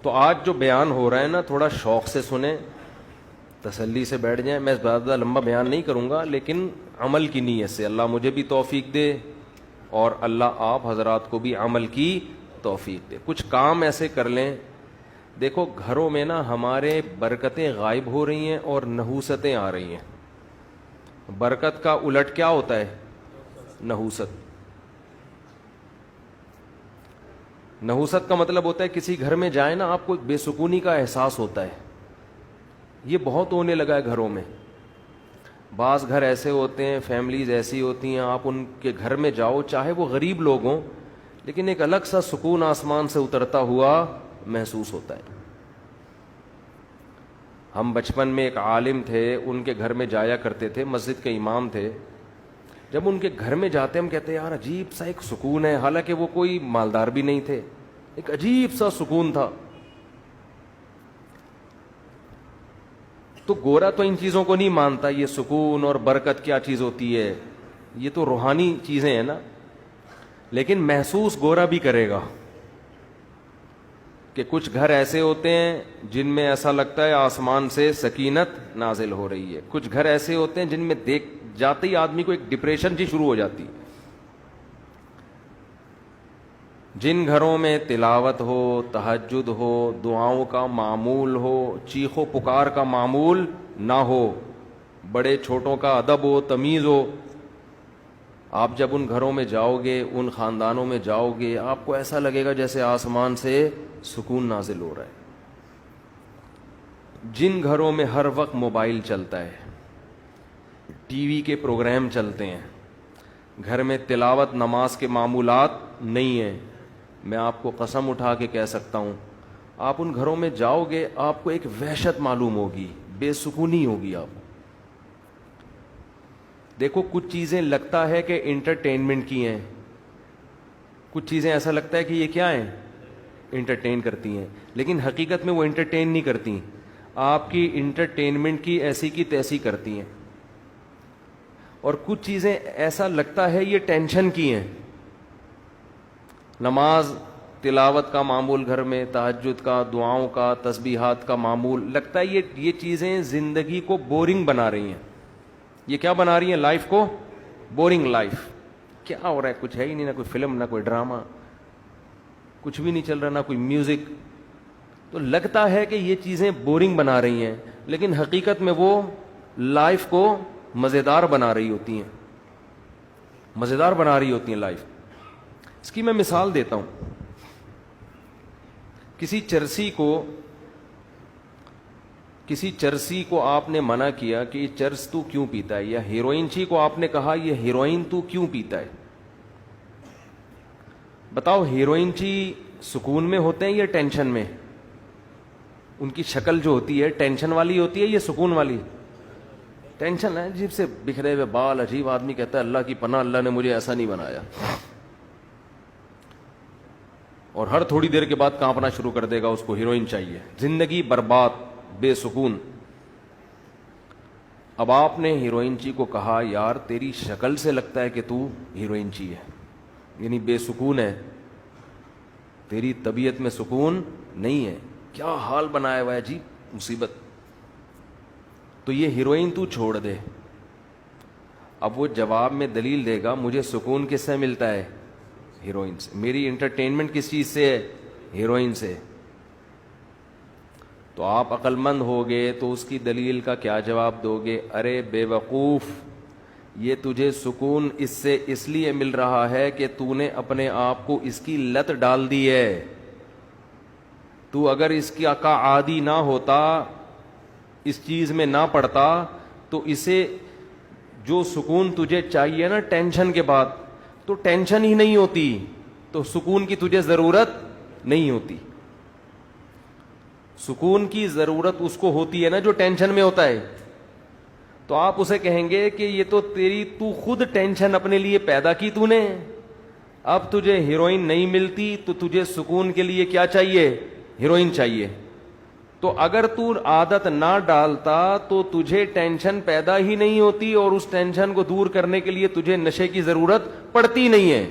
تو آج جو بیان ہو رہا ہے نا تھوڑا شوق سے سنیں, تسلی سے بیٹھ جائیں. میں زیادہ لمبا بیان نہیں کروں گا, لیکن عمل کی نیت سے اللہ مجھے بھی توفیق دے اور اللہ آپ حضرات کو بھی عمل کی توفیق دے. کچھ کام ایسے کر لیں. دیکھو گھروں میں نا ہمارے برکتیں غائب ہو رہی ہیں اور نحوستیں آ رہی ہیں. برکت کا الٹ کیا ہوتا ہے؟ نحوست. نحوست کا مطلب ہوتا ہے کسی گھر میں جائیں نا آپ کو بے سکونی کا احساس ہوتا ہے. یہ بہت ہونے لگا ہے گھروں میں. بعض گھر ایسے ہوتے ہیں, فیملیز ایسی ہوتی ہیں, آپ ان کے گھر میں جاؤ چاہے وہ غریب لوگ ہوں, لیکن ایک الگ سا سکون آسمان سے اترتا ہوا محسوس ہوتا ہے. ہم بچپن میں ایک عالم تھے, ان کے گھر میں جایا کرتے تھے, مسجد کے امام تھے. جب ان کے گھر میں جاتے ہم کہتے ہیں یار عجیب سا ایک سکون ہے, حالانکہ وہ کوئی مالدار بھی نہیں تھے, ایک عجیب سا سکون تھا. تو گورا تو ان چیزوں کو نہیں مانتا, یہ سکون اور برکت کیا چیز ہوتی ہے, یہ تو روحانی چیزیں ہیں نا, لیکن محسوس گورا بھی کرے گا کہ کچھ گھر ایسے ہوتے ہیں جن میں ایسا لگتا ہے آسمان سے سکینت نازل ہو رہی ہے. کچھ گھر ایسے ہوتے ہیں جن میں دیکھ جاتے ہی آدمی کو ایک ڈپریشن سی شروع ہو جاتی. جن گھروں میں تلاوت ہو, تہجد ہو, دعاؤں کا معمول ہو, چیخ و پکار کا معمول نہ ہو, بڑے چھوٹوں کا ادب ہو, تمیز ہو, آپ جب ان گھروں میں جاؤ گے, ان خاندانوں میں جاؤ گے, آپ کو ایسا لگے گا جیسے آسمان سے سکون نازل ہو رہا ہے. جن گھروں میں ہر وقت موبائل چلتا ہے, ٹی وی کے پروگرام چلتے ہیں, گھر میں تلاوت نماز کے معمولات نہیں ہیں, میں آپ کو قسم اٹھا کے کہہ سکتا ہوں آپ ان گھروں میں جاؤ گے آپ کو ایک وحشت معلوم ہوگی, بے سکونی ہوگی آپ کو. دیکھو کچھ چیزیں لگتا ہے کہ انٹرٹینمنٹ کی ہیں, کچھ چیزیں ایسا لگتا ہے کہ یہ کیا ہیں, انٹرٹین کرتی ہیں, لیکن حقیقت میں وہ انٹرٹین نہیں کرتی, آپ کی انٹرٹینمنٹ کی ایسی کی تیسی کرتی ہیں. اور کچھ چیزیں ایسا لگتا ہے یہ ٹینشن کی ہیں. نماز تلاوت کا معمول گھر میں, تہجد کا, دعاؤں کا, تسبیحات کا معمول, لگتا ہے یہ چیزیں زندگی کو بورنگ بنا رہی ہیں. یہ کیا بنا رہی ہیں؟ لائف کو بورنگ لائف. کیا ہو رہا ہے؟ کچھ ہے ہی نہیں, نہ کوئی فلم, نہ کوئی ڈرامہ, کچھ بھی نہیں چل رہا, نہ کوئی میوزک. تو لگتا ہے کہ یہ چیزیں بورنگ بنا رہی ہیں, لیکن حقیقت میں وہ لائف کو مزیدار بنا رہی ہوتی ہیں, مزیدار بنا رہی ہوتی ہیں لائف. اس کی میں مثال دیتا ہوں. کسی چرسی کو آپ نے منع کیا کہ یہ چرس تو کیوں پیتا ہے, یا ہیروئن چی کو آپ نے کہا یہ ہیروئن تو کیوں پیتا ہے. بتاؤ ہیروئن چی سکون میں ہوتے ہیں یا ٹینشن میں؟ ان کی شکل جو ہوتی ہے ٹینشن والی ہوتی ہے یا سکون والی؟ ٹینشن ہے, عجیب سے بکھرے ہوئے بال, عجیب. آدمی کہتا ہے اللہ کی پناہ, اللہ نے مجھے ایسا نہیں بنایا. اور ہر تھوڑی دیر کے بعد کانپنا شروع کر دے گا, اس کو ہیروئن چاہیے. زندگی برباد, بے سکون. اب آپ نے ہیروئن چی کو کہا یار تیری شکل سے لگتا ہے کہ تو ہیروئن چی ہے, یعنی بے سکون ہے, تیری طبیعت میں سکون نہیں ہے, کیا حال بنایا ہوا ہے, جی مصیبت. تو یہ ہیروئن تو چھوڑ دے. اب وہ جواب میں دلیل دے گا مجھے سکون کس سے ملتا ہے؟ ہیروئن سے. میری انٹرٹینمنٹ کس چیز سے ہے؟ ہیروئن سے. تو آپ عقل مند ہوگے تو اس کی دلیل کا کیا جواب دو گے؟ ارے بے وقوف, یہ تجھے سکون اس سے اس لیے مل رہا ہے کہ تو نے اپنے آپ کو اس کی لت ڈال دی ہے. تو اگر اس کا عادی نہ ہوتا, اس چیز میں نہ پڑتا, تو اسے جو سکون تجھے چاہیے نا ٹینشن کے بعد, تو ٹینشن ہی نہیں ہوتی, تو سکون کی تجھے ضرورت نہیں ہوتی. سکون کی ضرورت اس کو ہوتی ہے نا جو ٹینشن میں ہوتا ہے. تو آپ اسے کہیں گے کہ یہ تو خود ٹینشن اپنے لیے پیدا کی تو نے, اب تجھے ہیروئن نہیں ملتی تو تجھے سکون کے لیے کیا چاہیے؟ ہیروئن چاہیے. تو اگر تو عادت نہ ڈالتا تو تجھے ٹینشن پیدا ہی نہیں ہوتی, اور اس ٹینشن کو دور کرنے کے لیے تجھے نشے کی ضرورت پڑتی نہیں ہے.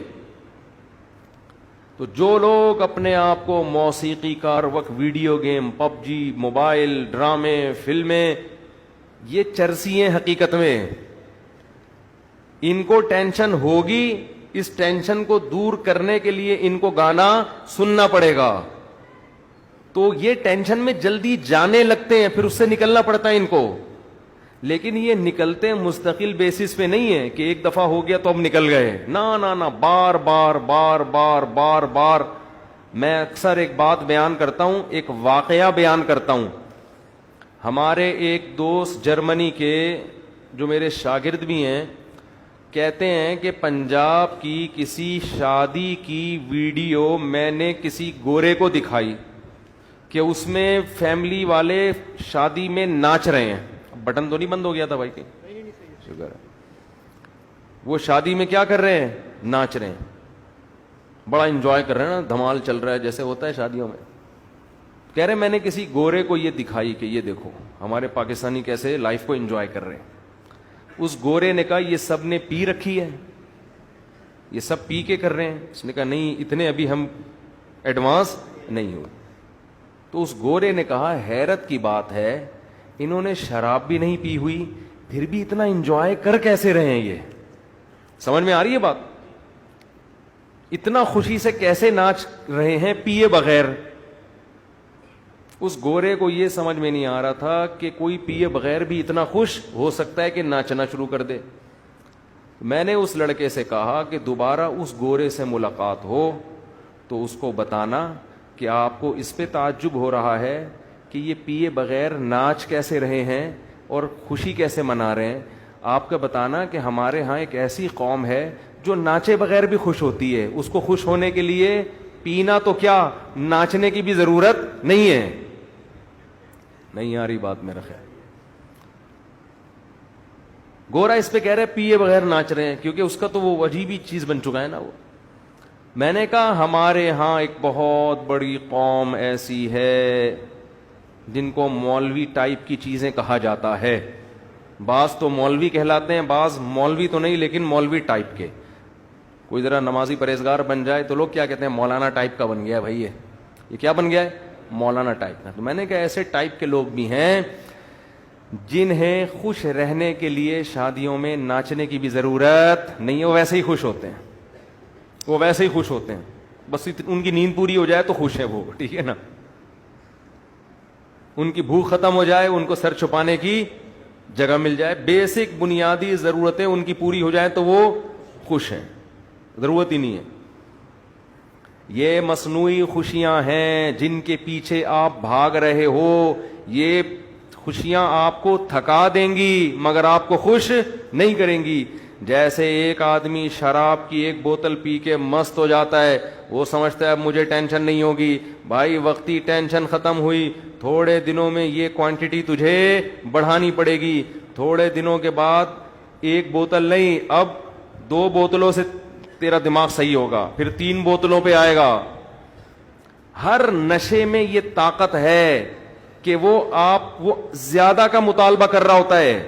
تو جو لوگ اپنے آپ کو موسیقی کار وقت ویڈیو گیم پب جی موبائل ڈرامے فلمیں یہ چرسی ہیں حقیقت میں. ان کو ٹینشن ہوگی, اس ٹینشن کو دور کرنے کے لیے ان کو گانا سننا پڑے گا, تو یہ ٹینشن میں جلدی جانے لگتے ہیں, پھر اس سے نکلنا پڑتا ہے ان کو. لیکن یہ نکلتے ہیں مستقل بیسس پہ نہیں ہے کہ ایک دفعہ ہو گیا تو اب نکل گئے, نہ بار بار بار بار بار بار. میں اکثر ایک بات بیان کرتا ہوں, ایک واقعہ بیان کرتا ہوں. ہمارے ایک دوست جرمنی کے جو میرے شاگرد بھی ہیں کہتے ہیں کہ پنجاب کی کسی شادی کی ویڈیو میں نے کسی گورے کو دکھائی کہ اس میں فیملی والے شادی میں ناچ رہے ہیں. بٹن تو نہیں بند ہو گیا تھا بھائی کی, شکر ہے. وہ شادی میں کیا کر رہے ہیں, ناچ رہے ہیں, بڑا انجوائے کر رہے ہیں نا, دھمال چل رہا ہے جیسے ہوتا ہے شادیوں میں. کہہ رہے میں نے کسی گورے کو یہ دکھائی کہ یہ دیکھو ہمارے پاکستانی کیسے لائف کو انجوائے کر رہے ہیں. اس گورے نے کہا یہ سب نے پی رکھی ہے, یہ سب پی کے کر رہے ہیں. اس نے کہا نہیں, اتنے ابھی ہم ایڈوانس نہیں ہوئے. تو اس گورے نے کہا حیرت کی بات ہے, انہوں نے شراب بھی نہیں پی ہوئی پھر بھی اتنا انجوائے کر کیسے رہے ہیں. یہ سمجھ میں آ رہی ہے بات, اتنا خوشی سے کیسے ناچ رہے ہیں پیے بغیر. اس گورے کو یہ سمجھ میں نہیں آ رہا تھا کہ کوئی پیے بغیر بھی اتنا خوش ہو سکتا ہے کہ ناچنا شروع کر دے. میں نے اس لڑکے سے کہا کہ دوبارہ اس گورے سے ملاقات ہو تو اس کو بتانا کہ آپ کو اس پہ تعجب ہو رہا ہے کہ یہ پیے بغیر ناچ کیسے رہے ہیں اور خوشی کیسے منا رہے ہیں. آپ کا بتانا کہ ہمارے ہاں ایک ایسی قوم ہے جو ناچے بغیر بھی خوش ہوتی ہے, اس کو خوش ہونے کے لیے پینا تو کیا ناچنے کی بھی ضرورت نہیں ہے. نہیں آ رہی بات میرا خیال. گورا اس پہ کہہ رہے پیے بغیر ناچ رہے ہیں کیونکہ اس کا تو وہ عجیب ہی چیز بن چکا ہے نا وہ. میں نے کہا ہمارے ہاں ایک بہت بڑی قوم ایسی ہے جن کو مولوی ٹائپ کی چیزیں کہا جاتا ہے. بعض تو مولوی کہلاتے ہیں, بعض مولوی تو نہیں لیکن مولوی ٹائپ کے. کوئی ذرا نمازی پرہیزگار بن جائے تو لوگ کیا کہتے ہیں, مولانا ٹائپ کا بن گیا ہے بھائی, یہ کیا بن گیا ہے, مولانا ٹائپ کا. تو میں نے کہا ایسے ٹائپ کے لوگ بھی ہیں جنہیں خوش رہنے کے لیے شادیوں میں ناچنے کی بھی ضرورت نہیں ہے, وہ ویسے ہی خوش ہوتے ہیں, وہ ویسے ہی خوش ہوتے ہیں. بس ان کی نیند پوری ہو جائے تو خوش ہے وہ, ٹھیک ہے نا. ان کی بھوک ختم ہو جائے, ان کو سر چھپانے کی جگہ مل جائے, بیسک بنیادی ضرورتیں ان کی پوری ہو جائیں تو وہ خوش ہیں, ضرورت ہی نہیں ہے. یہ مصنوعی خوشیاں ہیں جن کے پیچھے آپ بھاگ رہے ہو. یہ خوشیاں آپ کو تھکا دیں گی مگر آپ کو خوش نہیں کریں گی. جیسے ایک آدمی شراب کی ایک بوتل پی کے مست ہو جاتا ہے, وہ سمجھتا ہے اب مجھے ٹینشن نہیں ہوگی. بھائی وقتی ٹینشن ختم ہوئی, تھوڑے دنوں میں یہ کوانٹٹی تجھے بڑھانی پڑے گی. تھوڑے دنوں کے بعد ایک بوتل نہیں, اب 2 بوتلوں سے تیرا دماغ صحیح ہوگا, پھر 3 بوتلوں پہ آئے گا. ہر نشے میں یہ طاقت ہے کہ وہ زیادہ کا مطالبہ کر رہا ہوتا ہے.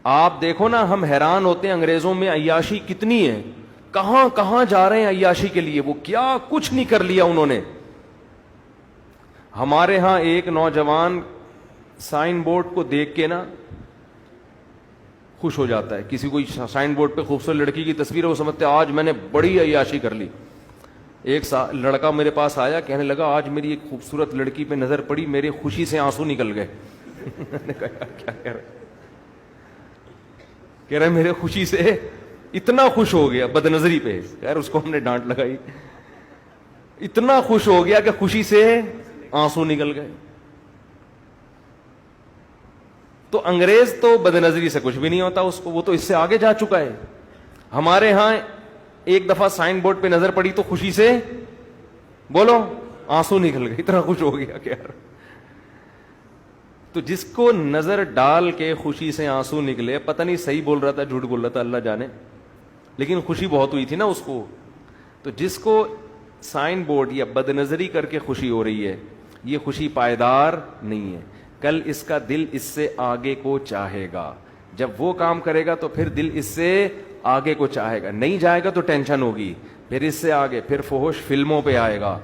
آپ دیکھو نا, ہم حیران ہوتے ہیں انگریزوں میں عیاشی کتنی ہے, کہاں کہاں جا رہے ہیں عیاشی کے لیے, وہ کیا کچھ نہیں کر لیا انہوں نے. ہمارے ہاں ایک نوجوان سائن بورڈ کو دیکھ کے نا خوش ہو جاتا ہے. کسی کوئی سائن بورڈ پہ خوبصورت لڑکی کی تصویر ہے, وہ سمجھتے ہیں آج میں نے بڑی عیاشی کر لی. ایک لڑکا میرے پاس آیا, کہنے لگا آج میری ایک خوبصورت لڑکی پہ نظر پڑی, میرے خوشی سے آنسو نکل گئے. میں نے کہا کیا کہہ رہے میرے خوشی سے اتنا خوش ہو گیا, بد نظری پہ. خیر اس کو ہم نے ڈانٹ لگائی, اتنا خوش ہو گیا کہ خوشی سے آنسو نکل گئے. تو انگریز تو بد نظری سے کچھ بھی نہیں ہوتا اس کو, وہ تو اس سے آگے جا چکا ہے. ہمارے ہاں ایک دفعہ سائن بورڈ پہ نظر پڑی تو خوشی سے بولو آنسو نکل گئے, اتنا خوش ہو گیا کہ یار. تو جس کو نظر ڈال کے خوشی سے آنسو نکلے, پتہ نہیں صحیح بول رہا تھا جھوٹ بول رہا تھا اللہ جانے, لیکن خوشی بہت ہوئی تھی نا اس کو. تو جس کو سائن بورڈ یا بد نظری کر کے خوشی ہو رہی ہے, یہ خوشی پائیدار نہیں ہے. کل اس کا دل اس سے آگے کو چاہے گا, جب وہ کام کرے گا تو پھر دل اس سے آگے کو چاہے گا. نہیں جائے گا تو ٹینشن ہوگی, پھر اس سے آگے پھر فحش فلموں پہ آئے گا,